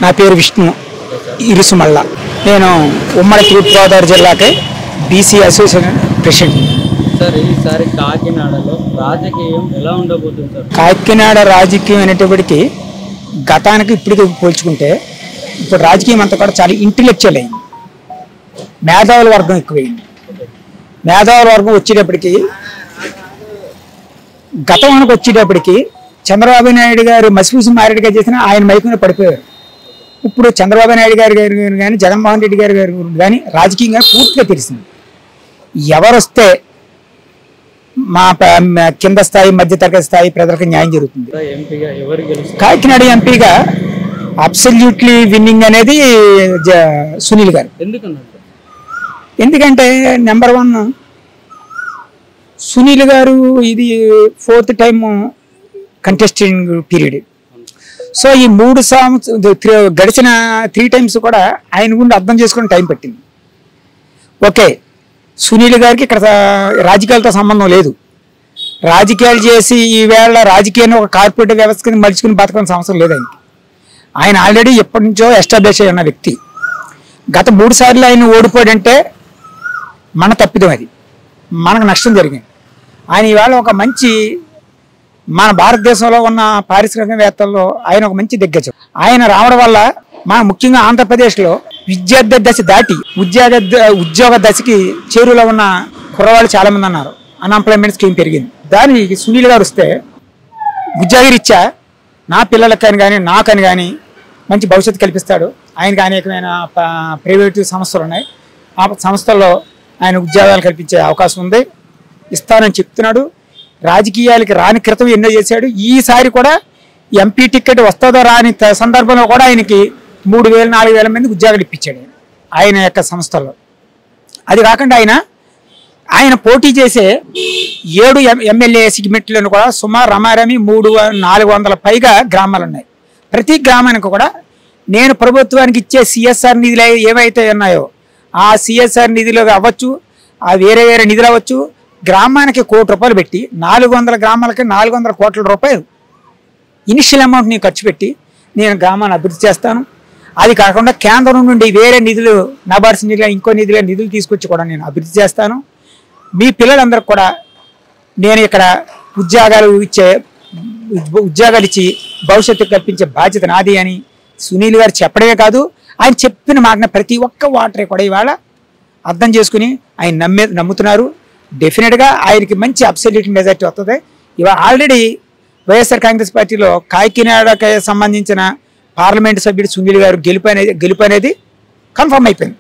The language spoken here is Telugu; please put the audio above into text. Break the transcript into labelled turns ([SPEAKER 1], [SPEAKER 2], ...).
[SPEAKER 1] నా పేరు విష్ణు ఇరుసుమల్ల. నేను ఉమ్మడి తూర్పుగోదావరి జిల్లాకి బీసీ అసోసియేషన్ ప్రెసిడెంట్.
[SPEAKER 2] సార్, ఈసారి కాకినాడలో రాజకీయం ఎలా ఉండబోతుంది సార్?
[SPEAKER 1] కాకినాడ రాజకీయం అనేటప్పటికీ గతానికి ఇప్పటికి పోల్చుకుంటే ఇప్పుడు రాజకీయం అంతా కూడా చాలా ఇంటెలెక్చువల్ అయింది. మేధావుల వర్గం ఎక్కువైంది. మేధావుల వర్గం వచ్చేటప్పటికి గతానికి వచ్చేటప్పటికి చంద్రబాబు నాయుడు గారు మసిపూసి మారేడుగా చేసిన ఆయన మైకున పడిపోయారు. ఇప్పుడు చంద్రబాబు నాయుడు గారి కానీ జగన్మోహన్ రెడ్డి గారి కానీ రాజకీయంగా పూర్తిగా తెలిసింది. ఎవరు వస్తే మా కింద స్థాయి మధ్యతరగతి స్థాయి ప్రజలకు న్యాయం జరుగుతుంది. కాకినాడ ఎంపీగా అబ్సల్యూట్లీ విన్నింగ్ అనేది సునీల్ గారు. ఎందుకంటే నెంబర్ 1 సునీల్ గారు ఇది 4th time contesting period. So ఈ 3 సంవత్సరాలు గడిచిన 3 టైమ్స్ కూడా ఆయన గురించి అర్థం చేసుకునే టైం పట్టింది. ఓకే, సునీల్ గారికి ఇక్కడ రాజకీయాలతో సంబంధం లేదు. రాజకీయాలు చేసి ఈవేళ రాజకీయాన్ని ఒక కార్పొరేట్ వ్యవస్థ కింద మలుచుకుని బతకాల్సిన అవసరం లేదు ఆయనకి. ఆయన ఆల్రెడీ ఎప్పటి నుంచో ఎస్టాబ్లిష్ అయిన వ్యక్తి. గత 3 సార్లు ఆయన ఓడిపోయాడంటే మన తప్పిదం, అది మనకు నష్టం జరిగింది. ఆయన ఈవేళ ఒక మంచి మన భారతదేశంలో ఉన్న పారిశ్రామికవేత్తల్లో ఆయన ఒక మంచి దిగ్గజం. ఆయన రావడం వల్ల మన ముఖ్యంగా ఆంధ్రప్రదేశ్లో విద్యార్థి దశ దాటి ఉద్యోగ దశకి చేరులో ఉన్న కుర్రవాళ్ళు చాలామంది అన్నారు. అన్ఎంప్లాయ్మెంట్ స్కీమ్ పెరిగింది. దానికి సునీల్ గారు వస్తే ఉద్యోగరీత్యా నా పిల్లలకని కానీ నాకని కానీ మంచి భవిష్యత్తు కల్పిస్తాడు. ఆయనకి అనేకమైన ప్రైవేటు సంస్థలు ఉన్నాయి. ఆ సంస్థల్లో ఆయన ఉద్యోగాలు కల్పించే అవకాశం ఉంది, ఇస్తానని చెప్తున్నాడు. రాజకీయాలకి రాని క్రితం ఎన్నో చేశాడు. ఈసారి కూడా ఎంపీ టికెట్ వస్తుందో రాని సందర్భంలో కూడా ఆయనకి 3,000-4,000 మంది ఉద్యోగాలు ఇప్పించాడు ఆయన యొక్క సంస్థల్లో. అది కాకుండా ఆయన పోటీ చేసే 7 ఎమ్మెల్యే సెగ్మెంట్లను కూడా సుమారు రమారమి 400 పైగా గ్రామాలు ఉన్నాయి. ప్రతి గ్రామానికి కూడా నేను ప్రభుత్వానికి ఇచ్చే సిఎస్ఆర్ నిధులు ఏవైతే ఉన్నాయో ఆ సిఎస్ఆర్ నిధులు అవ్వచ్చు, ఆ వేరే నిధులు అవ్వచ్చు, గ్రామానికి ₹1,00,00,000 పెట్టి 400 గ్రామాలకి 400 కోట్ల రూపాయలు ఇనిషియల్ అమౌంట్ని ఖర్చు పెట్టి నేను గ్రామాన్ని అభివృద్ధి చేస్తాను. అది కాకుండా కేంద్రం నుండి వేరే నిధులు, నబార్డ్స్ నిధులు, ఇంకో నిధులు తీసుకొచ్చి కూడా నేను అభివృద్ధి చేస్తాను. మీ పిల్లలందరికీ కూడా నేను ఇక్కడ ఉద్యోగాలు ఇచ్చి భవిష్యత్తు కల్పించే బాధ్యత నాది అని సునీల్ గారు చెప్పడమే కాదు, ఆయన చెప్పిన మాటన ప్రతి ఒక్క వాటరే కూడా ఇవాళ అర్థం చేసుకుని ఆయన నమ్ముతున్నారు. డెఫినెట్గా ఆయనకి మంచి అబ్సల్యూట్ మెజారిటీ వస్తుంది. ఇవాళ ఆల్రెడీ వైఎస్ఆర్ కాంగ్రెస్ పార్టీలో కాకినాడకి సంబంధించిన పార్లమెంటు సభ్యుడు సునీల్ గారు గెలుపు అనేది కన్ఫర్మ్ అయిపోయింది.